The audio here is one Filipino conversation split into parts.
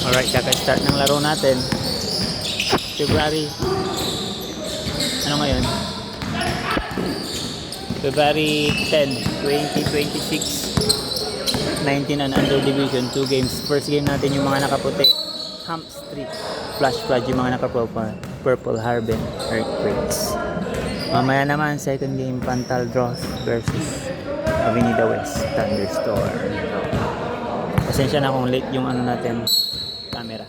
Alright, kaka-start ng laro natin. February. Ano ngayon? February 10, 2026. 19 and under division, 2 games. First game natin yung mga nakaputi. Hump Street, Flash Flood, yung mga naka-purple Harbin Earthquakes. Mamaya naman, second game, Pantal Dross versus Avenida West Thunderstorm. Pasensya na kung late yung ano natin, camera.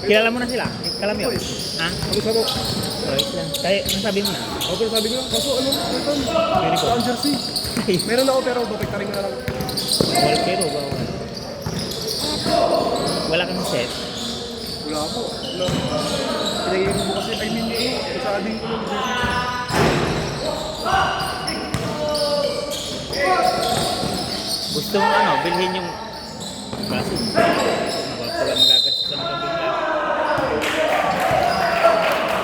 Kilala mo na sila? Kalam yun? Ha? Ano sabi? Wait lang. Kaya, ang sabi mo na? Ako sabi ko lang, kaso ano, ito, Uniform. saan jersey? Meron ako pero bakit taring na lang. Bawal pero bawal. Wala kang set. Wala ako. Wala. Pinagiging mo kasi, I mean, sa ading ko lang jersey. Gusto mong ano, bilhin yung kaso. Wala magagastos sa mga bigla.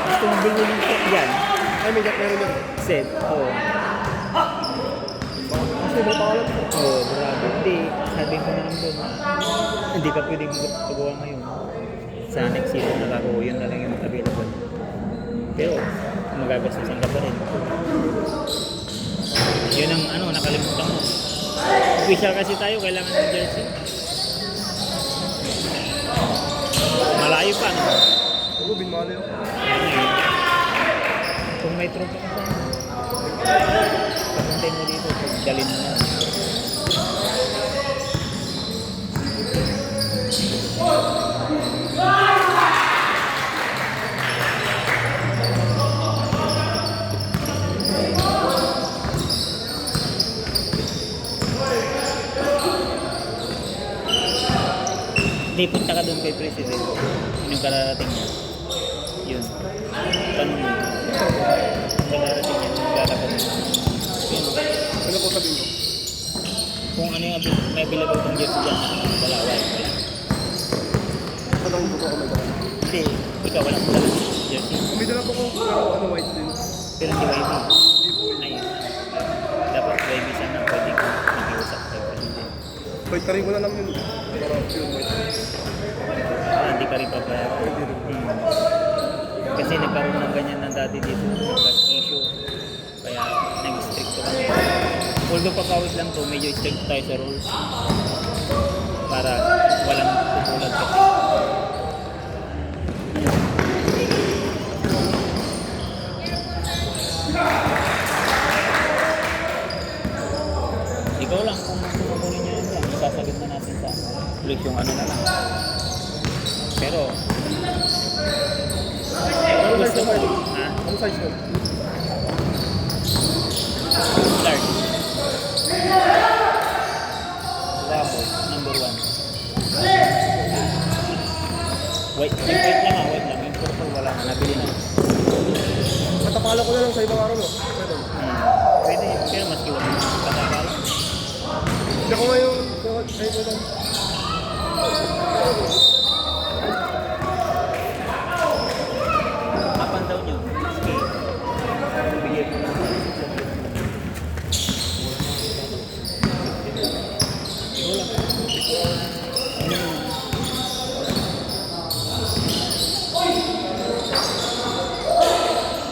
Gusto mong bilhin yung set dyan. Ay, may jack meron yan. Set. Oo. Kasi may pangalan ko. Oo, grabe. Hindi. Sabihin ko na lang doon. Hindi ka pwedeng magawa ngayon. Sa next season na laro, yun na lang yung available. Pero, magagastusan ka pa rin. Yun ang ano, nakalimutan mo. Official kasi tayo, kailangan ng jersey. Malayo pa, no? Oo, binmali ako. Kung may tropa ka sa'yo, papuntay mo dito, dalhin mo na. Hindi, punta ka doon kay President. Yung kararating niya. Yun. Tanong mo. Yung kararating niya, yung lalakad niya. Yun. Ano po sabihin ko? Kung ano yung may available kong jersey dyan, wala. Saan ako po ako may dala? Hindi, ikaw wala mo dala jersey. May dala po ko, pero ano, white din. Pero hindi YB. Hindi po. Ayun. Dapat YB sana pwede ko mag-iusap tayo. Hindi. White taring ko na lang yun. Para yun, white. Hindi ka rin papayagan. Pwede rin. Kasi nagkaroon ng ganyan ng dati dito, nag-issue. Kaya nag-strict kami. Although papawis lang to, medyo strict tayo sa rules. Para walang tutulad kasi. Ikaw lang kung kukunin nyo yun lang, isasagot na natin sa ulit yung ano na lang. Pero, Ano gusto size mo, ko? ha? Ano size ko? Start. Bravo, number 1. Wait lang. Yung purple wala na, nabili na. Matapala ko na lang sa ibang araw, no? Pwede. Pwede, pero mas iwan mo. Patapal. Hindi ako ngayon, ay ko lang. Kapan daw nyo? Sige. Bigyan ko na.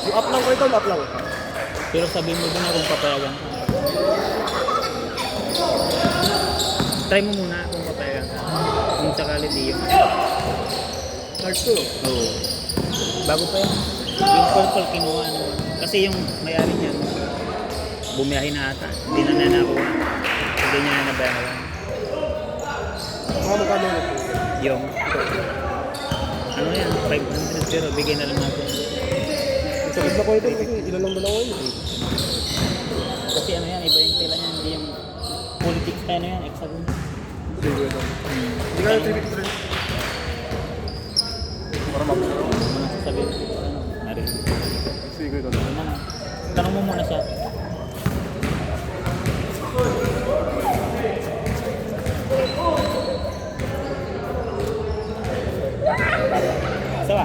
Yung up lang ko ito, up lang. Pero sabihin mo din kung papayagan ka. Try mo muna kung papayagan ka. Kung sakali di yung... Large to, no? Oo. Bago pa yan. Yung purple kinuha naman. Kasi yung may-ari niyan, bumiyahin na ata. Hindi na nakuha. Hindi niya na nabayaran. Mga magkano na po. Yung... Ano yan? 500 pero bigay na lang natin. Sakit na ko ito kasi ilan lang dalawa yun. Kasi ano yan, iba yung tela niya. Hindi yung politics na ano yan, hexagon. Hindi ko ito. Hindi ka yung 353. Para mapagkaroon. Ano sasabihin ko? Ano? Narinig. Sige. ko ikaw. Ano na? Tanong mo muna siya. Sawa.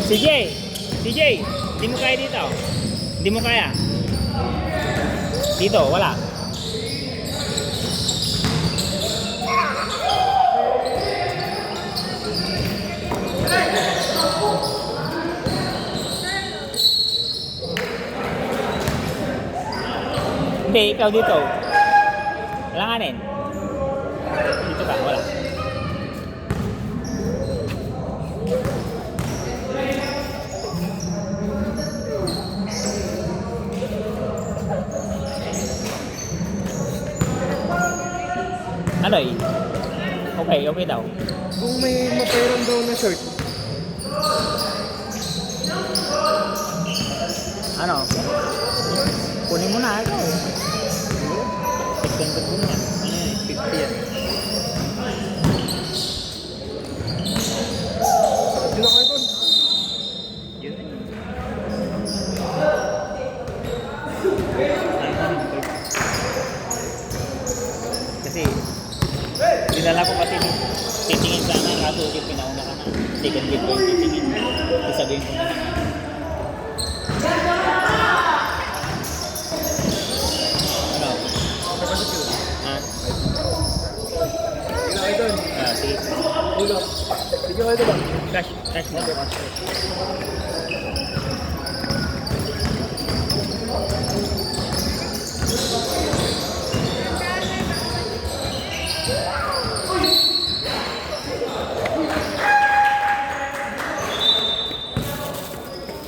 CJ! CJ! Hindi mo kaya dito. Hindi mo kaya. Dito, wala. Hindi, ikaw dito. Langanin. Dito ka, wala. Ano eh? Okay, okay daw. Kung may mapairam daw na shirt, Ano? Kunin mo na ito. 600 mo na. Ano yan? 50 yan. sila kayo doon. Yun. Kasi dinala ko kasi titingin sana kaso yung pinauna ka na. Second game ko yung titingin. Isabihin ko na. Ano? Kapatid yun. Ha? Sila kayo doon. Ah, sige. Ulo. Sige kayo doon. Cash na.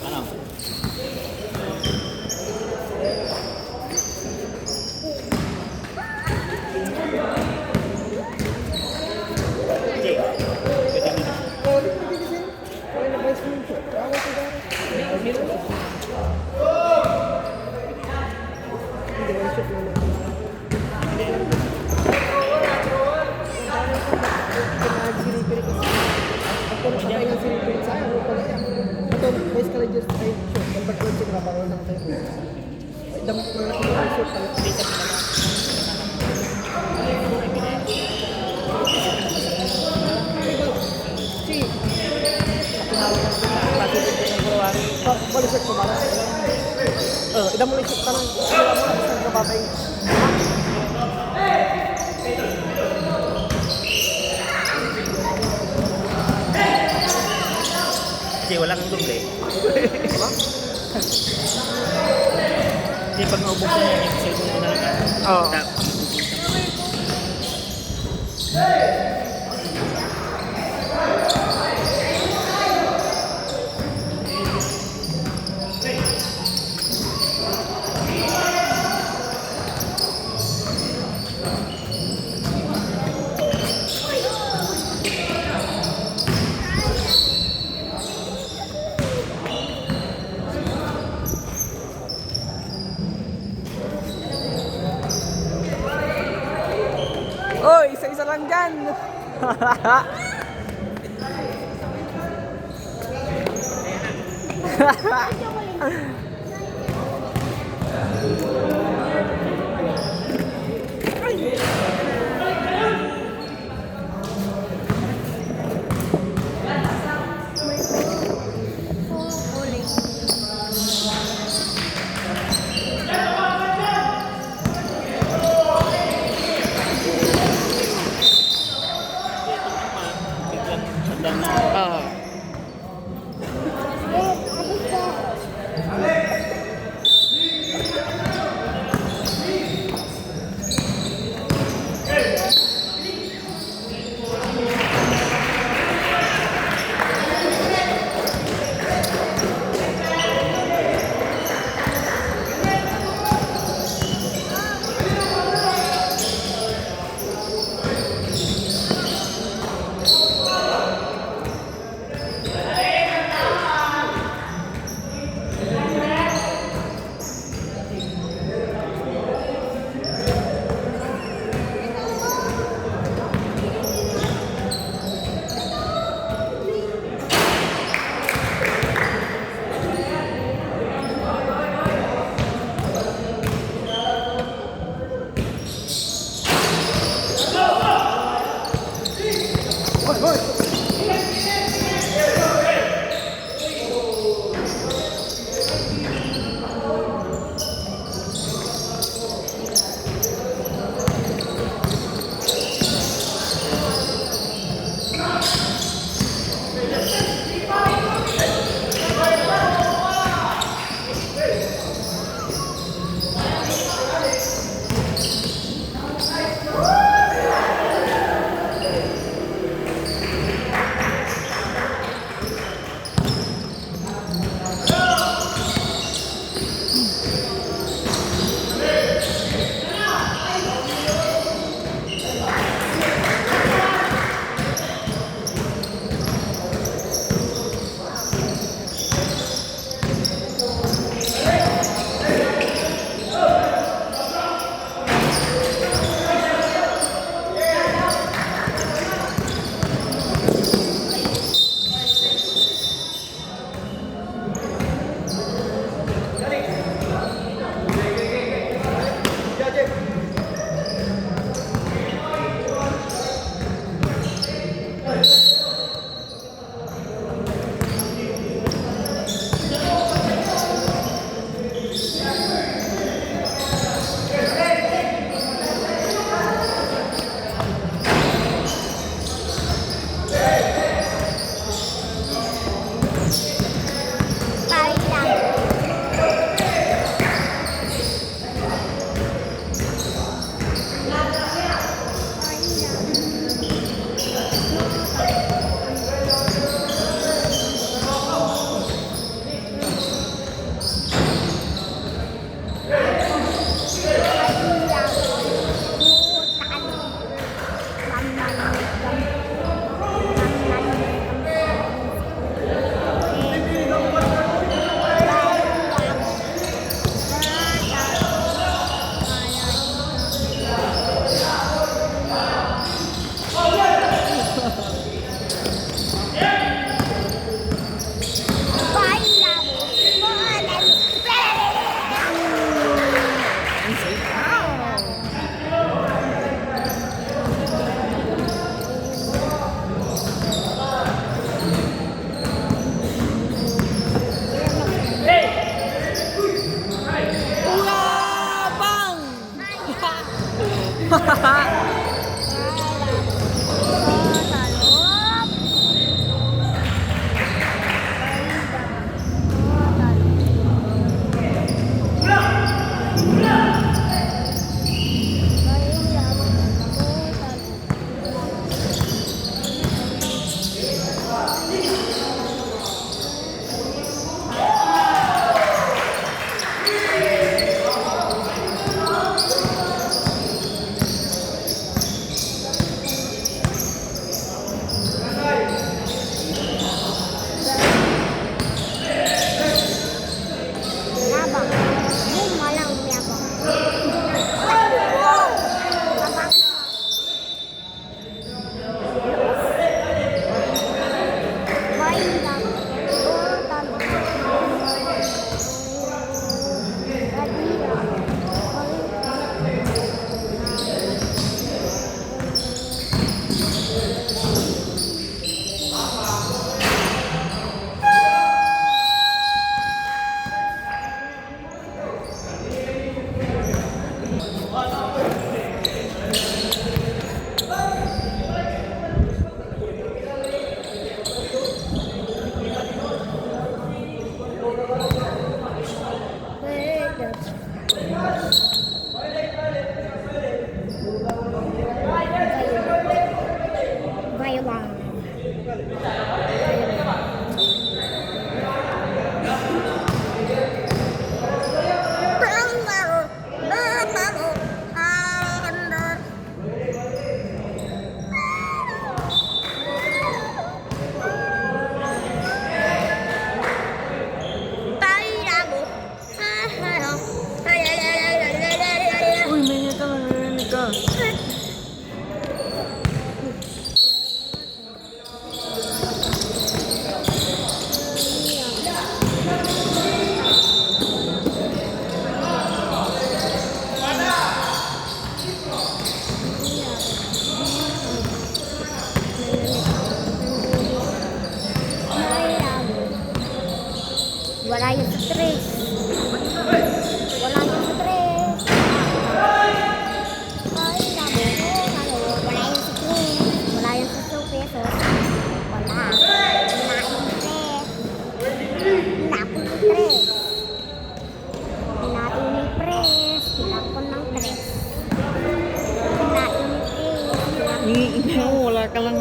Ano? Sige. Kita dito. Balisik ko ba? Idam mo isip ka ng isang kapatay. Kasi wala kang doble. Diba? Kasi pag naubos mo yan, yung cellphone mo na lang. Oo. Oy, isa-isa lang dyan. Yabang. Boom, malang yabang. Yabang. May lang. Oh, talo. Radira. Violon. Uy, may ka, narinig ka. Wala yung stress. Wala yung stress. Ay, labo. Wala yung stress. Wala yung pesos. Wala. Wala yung stress. Hinapon yung stress. Hinapon yung press. Hinapon ng stress. Hinapon yung stress. Wala ka lang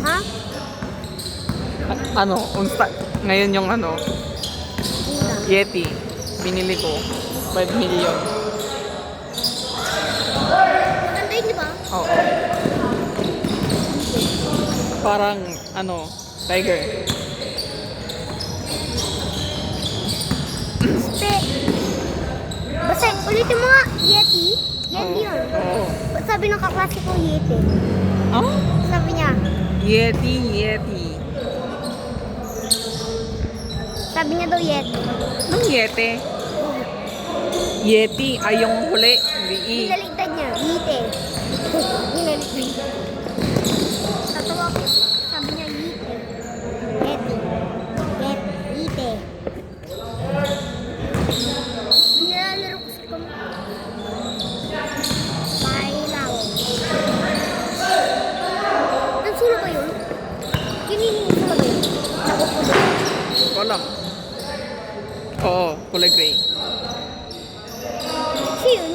Ha? Ano, ngayon yung ano, Una. Yeti, binili ko, 5 million. Maganda yun, di ba? Oo. Parang, ano, tiger. Ste. Basta, ulitin mo nga, Yeti. Yeti yun. Oo. Ba't sabi ng kaklase ko, Yeti? Oh? Sabi niya, Yeti, Yeti. sabi niya daw Yeti. Anong Yeti? Yeti ay yung huli, hindi I. Nilaligtad niya, Yeti. Nilaligtad. Tatawa ko, sabi niya Yeti. Yeti. Yeti. Nilalaro ko sa Pailaw. Ang sula ba yun? Kinin mo sula ba yun? Nakukulo. Walang. Oo, kulay gray. Kasi yun,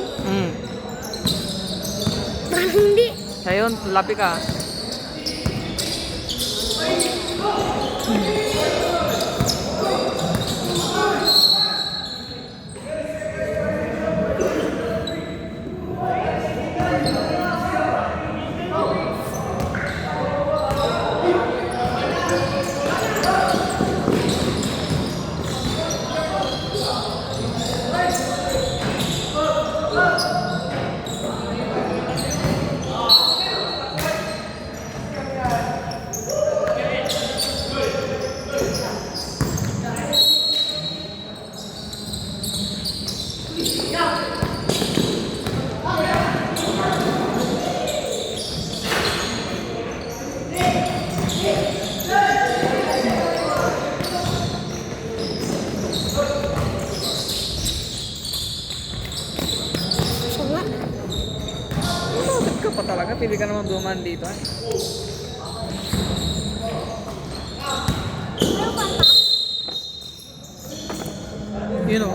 parang hindi. Ayun, lapi ka. pa talaga, pili ka naman duman dito. You know.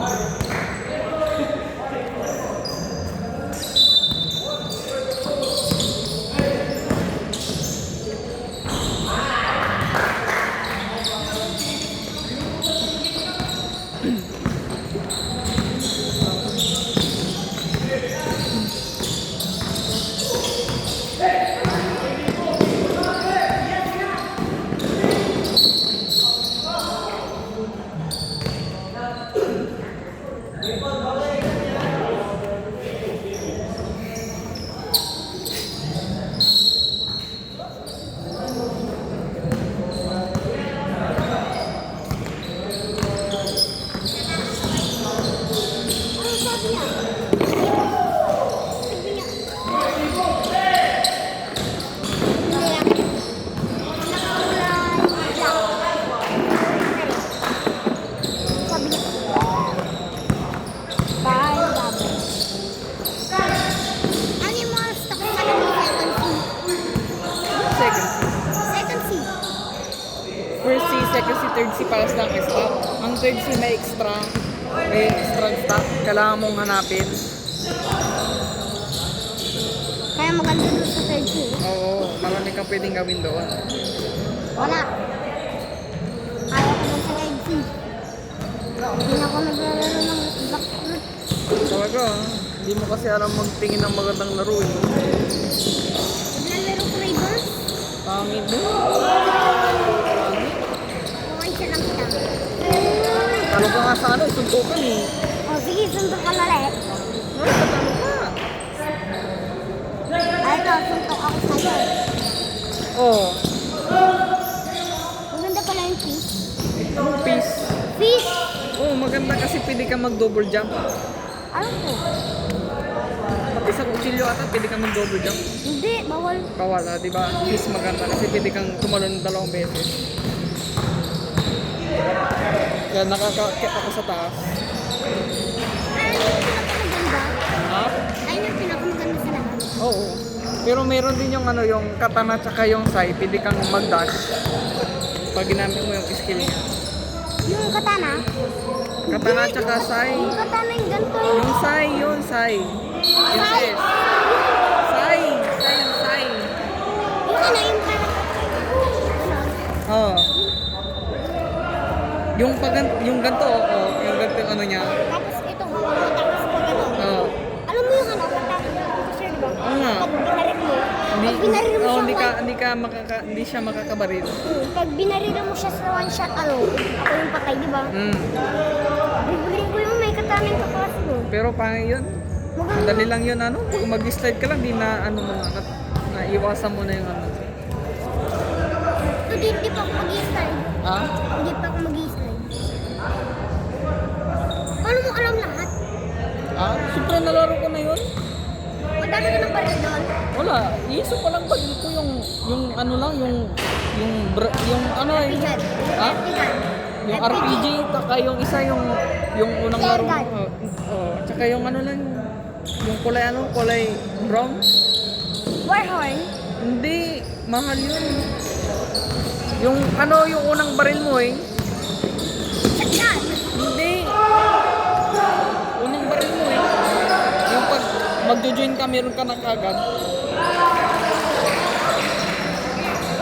Ano sabi niya? Sabi niya. Sabi niya. Bye, babe. Ano yung mga stock na Second C. Second C. First C, second C, third C para sa lang stock. Ang third C may extra stock. Kailangan mong hanapin. Kaya maganda doon sa third C. Oo, marami kang pwedeng gawin doon. Wala. Ayaw ko doon sa third C. Hindi na ako naglalaro ng black fruit. Talaga, hindi mo kasi alam magtingin ng magandang laro eh. Naglalaro ko rin doon. Pangit mo. Okay siya lang kita. Talo ka nga sa ano, suntukan eh. O sige, suntok ka na ulit. No, patalo ka. Ay, ito, suntok ako sa'yo. Oo. Maganda pala yung fish. Anong piece? Fish! Oo, maganda kasi pwede ka mag-double jump. Ano po? Pati sa kutsilyo ata, pwede ka mag-double jump. Hindi, bawal. Bawal di ba? Piece maganda kasi pwede kang tumalon 2 beses. Kaya nakakakit ako sa taas. Ay, yung pinakamaganda. Ha? Ay, yung pinakamaganda sa lahat. Oo. Pero meron din yung ano, yung katana tsaka yung sai, pwede kang mag-dash. Pag ginamit mo yung skill niya. Yung katana. Katana tsaka sai. Yung katana yung ganito. Yung sai, yun sai. Yung Sai. S. Sai. Sai yung sai. Yung ano, yung parang... Oo. Yung ganto, oo. Yung ganto yung ano niya. Tapos ito, hawak mo, tapos pag ano. Oo. Alam mo yung ano, katana. Sir, diba? Oo nga. Pag binarin mo. Hindi, Pag binarin mo oh, siya, hindi siya makakabaril. pag binaril mo siya sa one shot, ano, ako yung patay, di ba? Mm. Bibiling ko yung may katana yung kaklase mo. Pero pangit yun. Maganda. Dali lang yun ano. Kung mag-slide ka lang, di na ano mo na iwasan mo na yung ano. Ito hindi pa ako mag-i-slide. Ha? Hindi pa ako mag-i-slide. Paano mo alam lahat? Ah, siyempre nalaro ko na yun. Magkano ka ng baril doon? Wala, iso pa lang bagil ko yung ano lang, yung ano RPG. Ha? RPG. Yung RPG, taka yung isa yung unang laro Flare ko. Oh, tsaka yung ano lang, yung kulay brown. Warhorn. Hindi, mahal yun. Yung ano, yung unang baril mo eh. Shotgun. Hindi. Unang baril mo eh. Yung pag magjo-join ka, meron ka na kagad.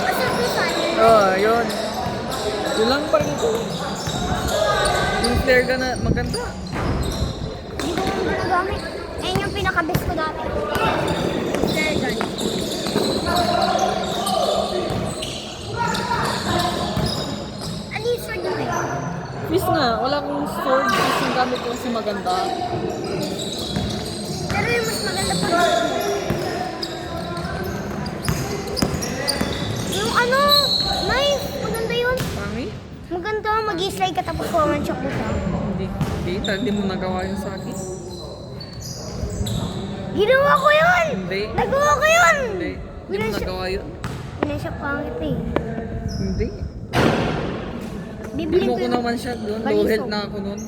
Masagusan. Yun. Yun lang baril ko. Yung flare gun na maganda. Hindi ko mo nagamit. Ayun yung pinaka-best ko dati. Flare gun. Ano yung sword mo eh? Fish nga, wala akong sword. Fish yung gamit ko kasi maganda. Pero yung mas maganda pa rin. Yung ano, knife, maganda yun. Pangit? Maganda, mag-i-slide ka tapos one shot mo siya. Hindi mo nagawa yun sa akin. Ginawa ko yun! Hindi. Nagawa ko yun! Hindi mo nagawa yun. Pinasyak pangit eh. Hindi. Bibilin Hindi mo ko ko yung naman siya doon. Low balisong. health na ako noon.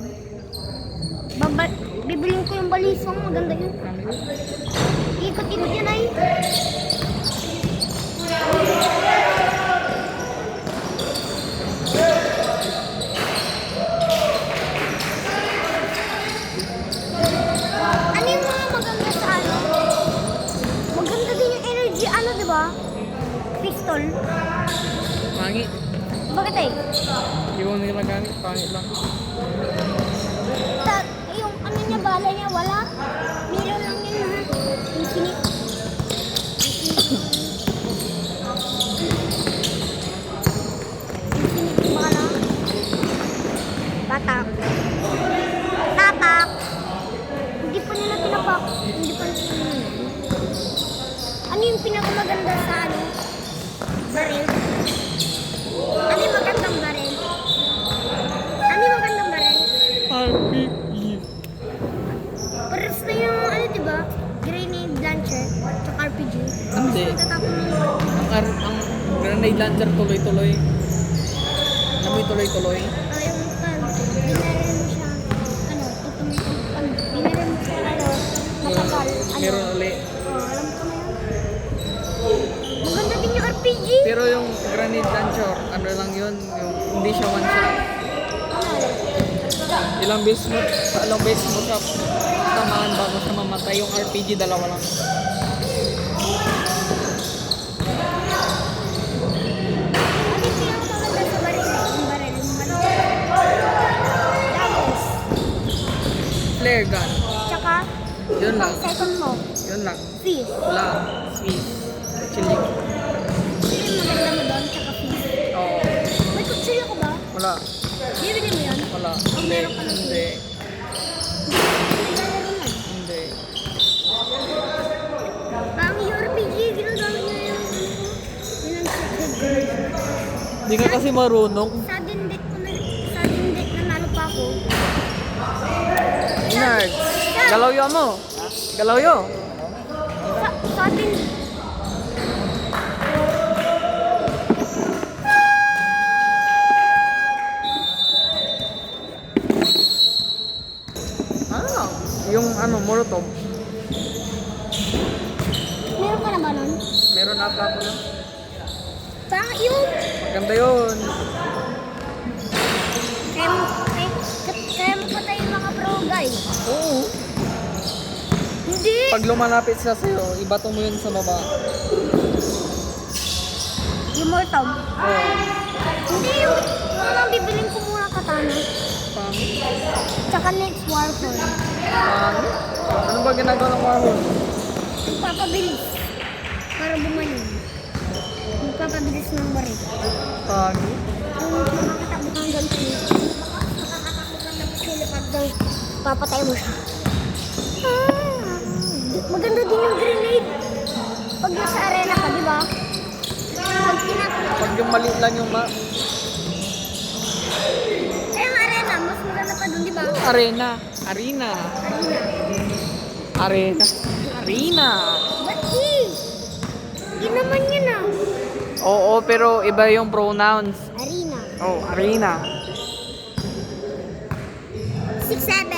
Bibilin ko yung balisong, maganda yun. Pangit. ikot-ikot yan ay. Ano yung mga maganda sa ano? Maganda din yung energy, ano diba? Pistol. Pangit. Bakit ay? Hindi ko nila gamit. Pangit lang. Yung ano niya, bala niya, wala. Meron lang yun ha. Infinite. Infinite yung bala. Tatak. Tatak. Hindi pa nila tinapak. Hindi pa nila. Ano yung pinakamaganda sa ano? Baril. Ano yung magandang baril? Ano yung magandang baril? RPG. Pares na yung ano diba? Grenade launcher at RPG. Tapos Hindi. magtatapon ng Ang grenade launcher tuloy-tuloy. Alam mo yung tuloy-tuloy? yung binaril mo siya, ano, itong binaril mo siya, ano, matagal, ano. Meron ulit. Alam ko na yun. Maganda din yung RPG. Pero yung grenade launcher, ano lang yun, yung hindi siya one shot. Ilang beses mo siya tamaan bago siya mamatay. Yung RPG, dalawa lang. Ano yung pinakamaganda sa baril? Yung baril, yung baril. Tapos, Flare gun. tsaka, Yun lang. second mo, Yun lang. fish. Wala. Swiss. Chili. Ano yung maganda mo doon, tsaka fish. Oo. May kutsilyo ko ba? Wala. Bibili mo yun? Wala. Ang meron ka ng Hindi. Naglalaro na. Hindi. Parang yung RPG, ginagamit niya yung yun ang secret girl. Hindi ka kasi marunong. Sudden death nanalo pa ako. Nerd. Galaw yun mo. Galaw yun. Sudden Ah, yung ano, Molotov. meron ka na ba nun? Meron ata ako na. Parang yung Maganda yun. kaya mo patay yung mga pro guys. Oo. Hindi! Pag lumalapit siya sa'yo, ibato mo yun sa baba. Yung Mortom. Oo. Hindi yung mga bibiling ko muna katana. Pang. Tsaka next Warhol. Ano ba ginagawa ng Warhol? Magpapabilis. Para bumaling. Magpapabilis ng baril. Pang. Yung makakatakbo kang ganito. Makakatakbo kang tapos silipad daw. Papatay mo siya. Maganda din yung grenade. Pag nasa arena ka, di ba? Pag tinatapos. Pag yung maliit lang yung Eh, yung arena, mas maganda pa dun, di ba? Arena. Arena. Arena. Arena. Ba't di? Di naman yun ah. Oo, pero iba yung pronouns. Arena. Oh, arena. 6-7.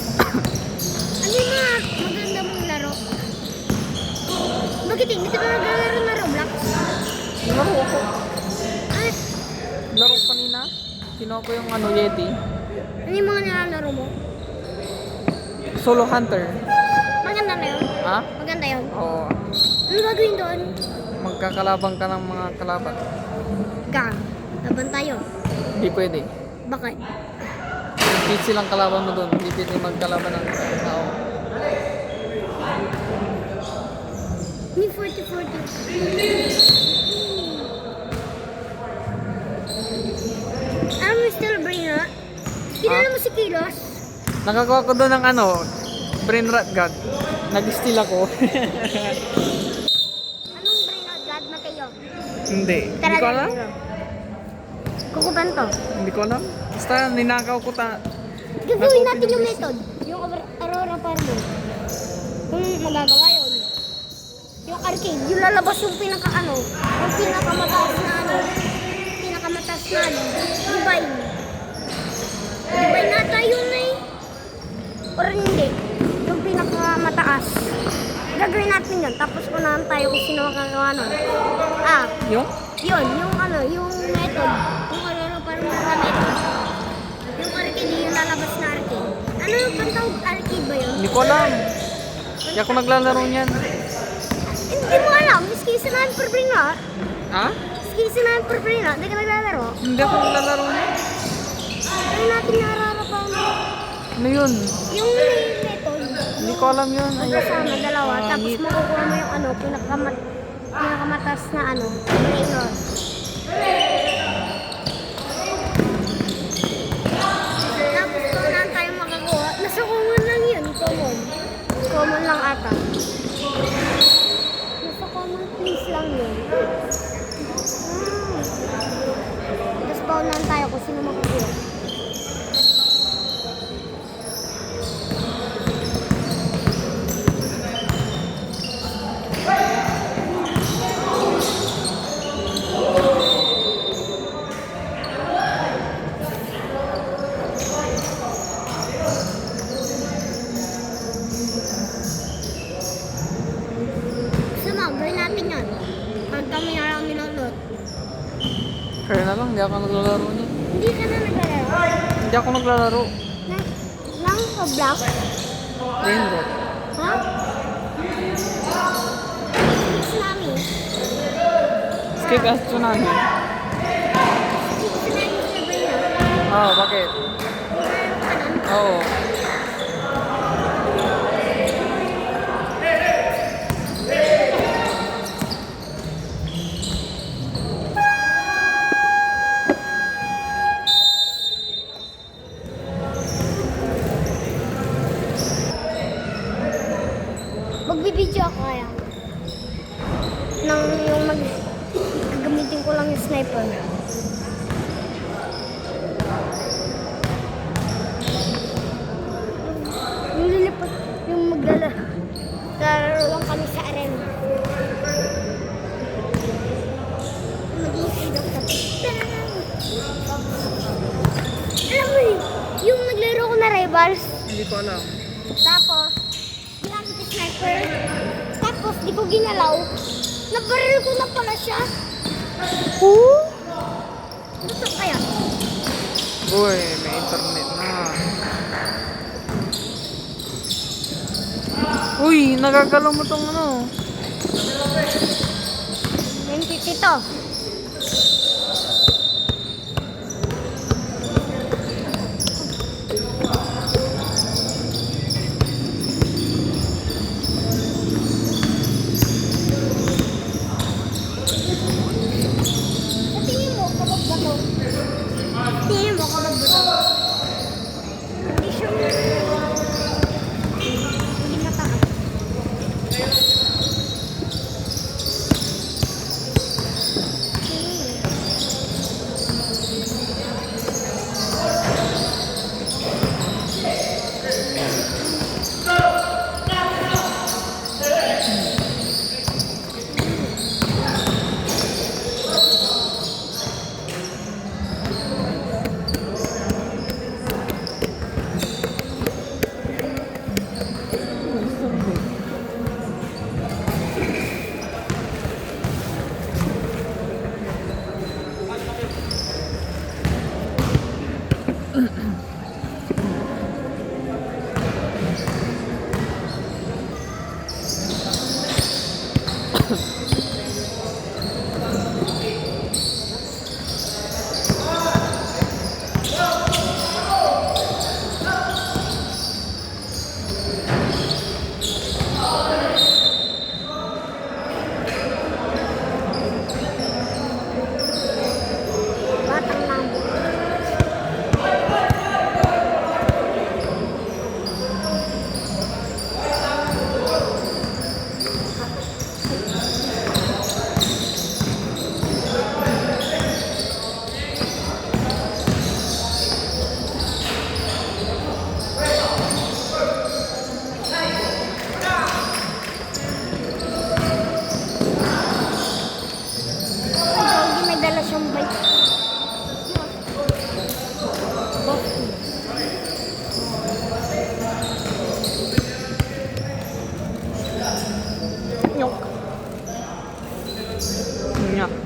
Ano yung mga maganda mong laro? Bakit hindi ka naglalaro na Roblox? Laro ko. Ay, Laro kanina. Kinuha ko yung ano, Yeti. ano yung mga nilalaro mo? Solo Hunter. Maganda na yun? Ha? Maganda yun? Oo. Ano gagawin doon? Magkakalabang ka ng mga kalaban. Laban tayo. Hindi pwede. Bakit? Hindi silang kalaban mo doon. Hindi pwede magkalaban ng tao. Ni 40-40. Alam mo still brain rot? Kilala mo si Kilos? Nakagawa ko doon ng ano, brain rot god. Nag-steal ako. Anong brain rot, God? Mateo? Hindi. Tara Hindi ko lang alam. dito. Kukuban to. Hindi ko alam. Basta ninakaw ko Gagawin natin yung method. Yung Aurora Parmo. Kung magagawa yun. Yung arcade, yung lalabas yung yung pinakamataas na Divine. Divine nata yun eh. Or hindi. Yung pinakamataas. Gagawin natin yun. Tapos unahan tayo kung sino makagawa nun. Yung? Yun, yung method. Yung Aurora Parmo na method. Yung arcade, yung lalabas na arcade. Ano yung pantawag arcade ba yun? Hindi ko alam. Hindi ako naglalaro niyan. Hindi mo alam. Skisi na yung purple nga. Ha? Skisi na yung purple nga. Hindi ka naglalaro. Hindi ako naglalaro niyan. Ano natin nararapan mo? Ano yun? Yung method. Hindi ko alam yun. Magkasama dalawa. Tapos Pangit. makukuha mo yung pinakamataas na brainer. Tapos kung saan tayo makakuha, nasa common lang yun. Common. Common lang ata. Nasa common place lang yun. Tapos paunahan tayo kung sino makakuha. Gawin natin yan. Pag kami na lang nilolot. Kaya na lang, hindi ako naglalaro niyan. Hindi ka na naglalaro. Hindi ako naglalaro. Lang Roblox? Rainbow. Ha? Tsunami. Skip as tsunami. Tsunami sa brain. Oo, bakit? Oo. Magbibideo ako kaya. Gagamitin ko lang yung sniper. Yung lilipat, yung Lalaro lang kami sa arena. Mag-iisip ako. Alam mo yung naglaro ko na Rivals. Hindi ko alam. Tapos, ginamit yung sniper. Tapos, di ko ginalaw. Nabaril ko na pala siya. Ano to kaya? Boy, may internet na. Uy, nagagalaw mo tong ano. Ito. Sa tingin mo, kapag bato? Tingin mo, kapag bato? Hindi siya hindi mataas.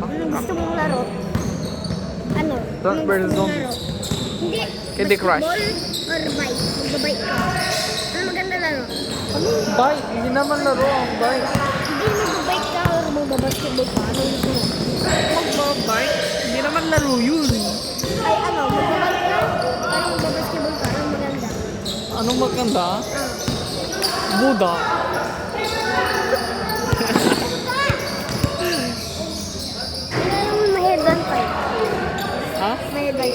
Anong gusto mong laro? Ano? Plant Anong versus gusto mong Zombie. laro? Hindi. Candy Crush. Basketball or bike? Magbabike ka. Ano maganda laro? Anong bike? Hindi naman laro ang bike. Hindi magbabike ka or magbabasketball ka. Ano gusto mo? Magbabike? Hindi naman laro yun. Ay ano, magbabike ka or magbabasketball ka. Ano maganda? Anong maganda? Ah. Buda. Ano mo may headband tayo? Ha? May headband.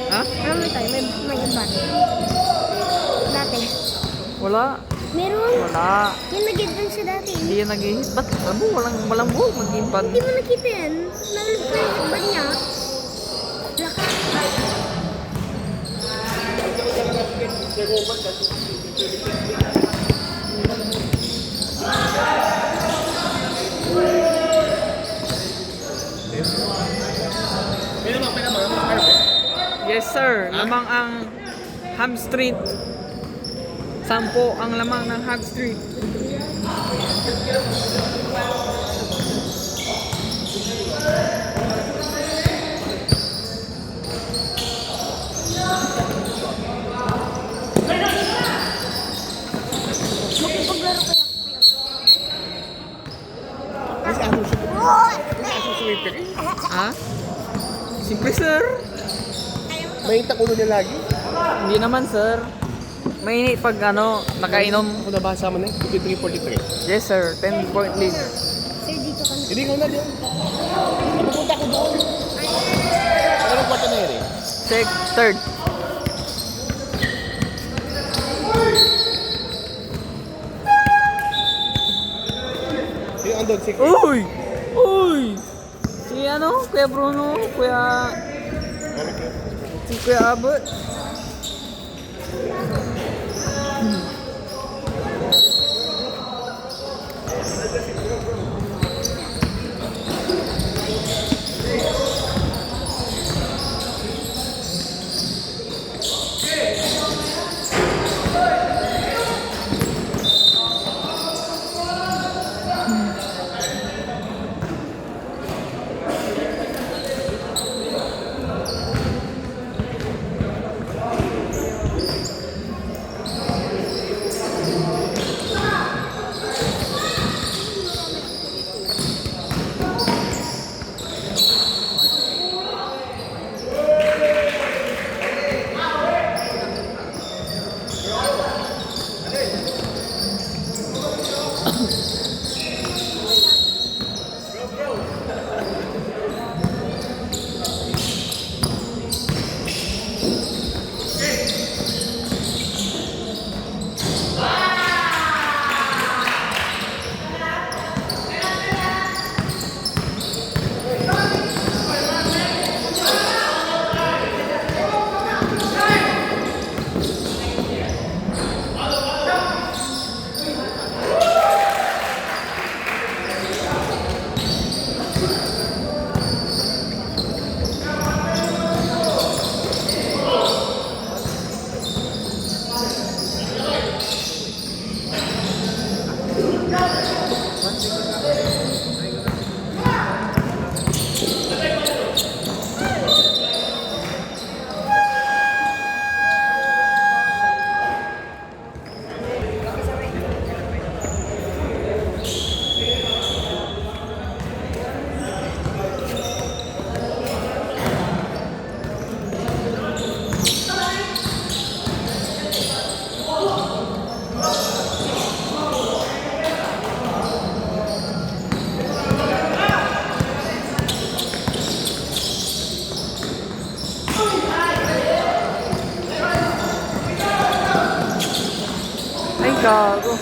Ha? Ano mo tayo? May headband. Dati. Wala. Meron. Wala. Yung nag-headband siya dati. Hindi yan nag-hit. Ba't? Ano? Walang buhok mag-imbad. Hindi mo nakita yan. Nalulog ko yung headband niya. Lakas. Yes sir. Lamang ang Ham Street. 10 ang lamang ng Ham Street. Makipaglaro kaya. Ha? Simple sir. Mainit ang ulo niya lagi. Hindi naman sir. Mainit pag ano, nakainom. Ako nabasa mo na eh. 53-43. Yes sir, 10 point lead. Sir, dito ka na. Hindi ko na din. Pupunta ko doon. Anong kwarta na yun eh? Third. Sino andun? Si Uy! Uy! Si ano? Kuya Bruno? Si Kuya Abot? Ay, gago.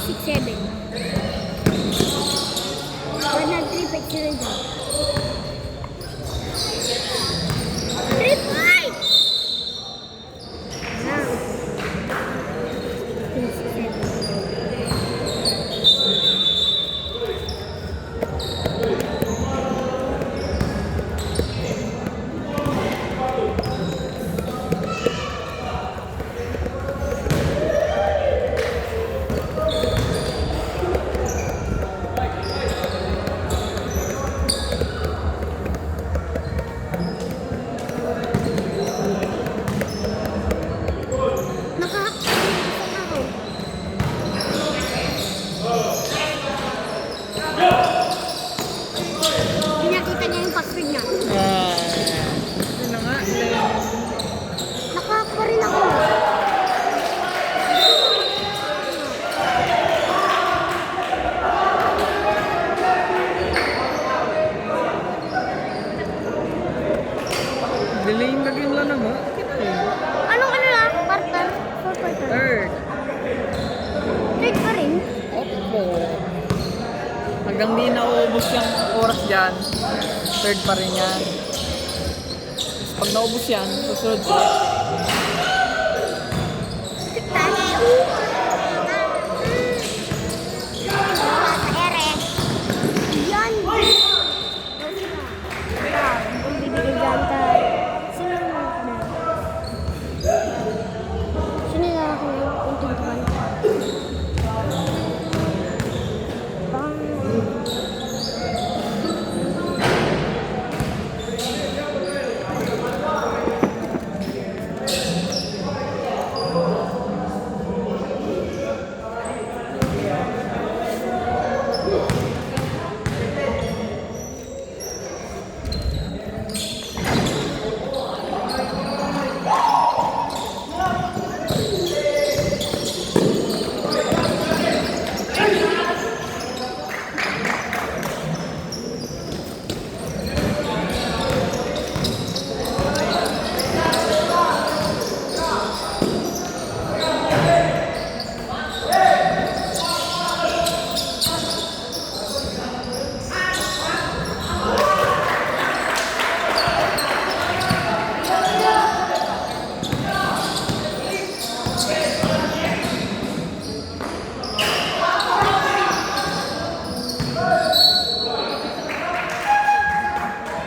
6, 7. Wala na 3, 5, 0 dyan. 3, 5! Now. 6, 7. Ako. Hindi nakita niya yung password niya. Yun na nga. Nakahack pa rin ako. Delay na rin lang naman. Anong ano lang? Partner? 4 partner. Third. Third pa rin. Opo. Hanggang di nauubos yung oras dyan, third pa rin yan. Tapos pag naubos yan, susunod ulit. Yan. Kung bibigay dyan tayo. Sino na? Sino na ako yung tuntukan?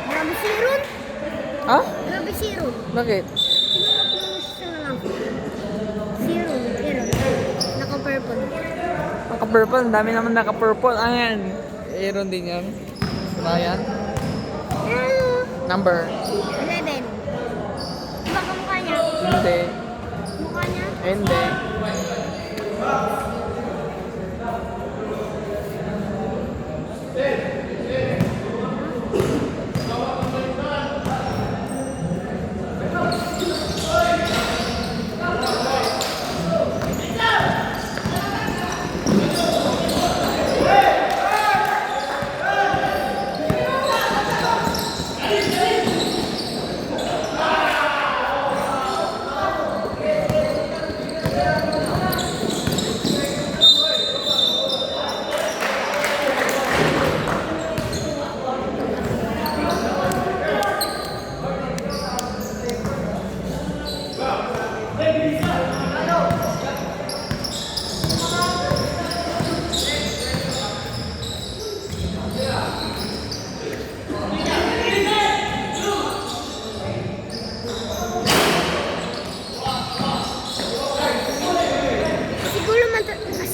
Grabe si Ron. Ha? Grabe si Ron. Bakit? Naka-purple. Naka-purple. Ang dami naman naka-purple. Ayan. Aaron din yan. Diba yan? Number. 11. Diba kamukha niya? Hindi. Mukha niya? Hindi.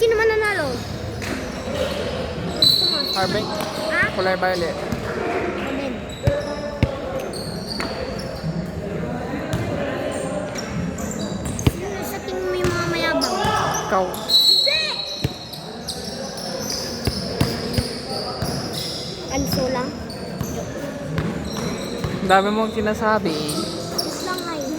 Sino man nanalo? Harvey. Ha? Kulay violet. Amen. Sino sa tingin mo yung mga mayabang? Ikaw. Hindi! Anso lang? Ang dami mong sinasabi. Is lang nga yun.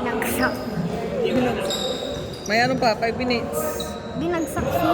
Binagsak. May ano pa, 5 minutes. Binagsak si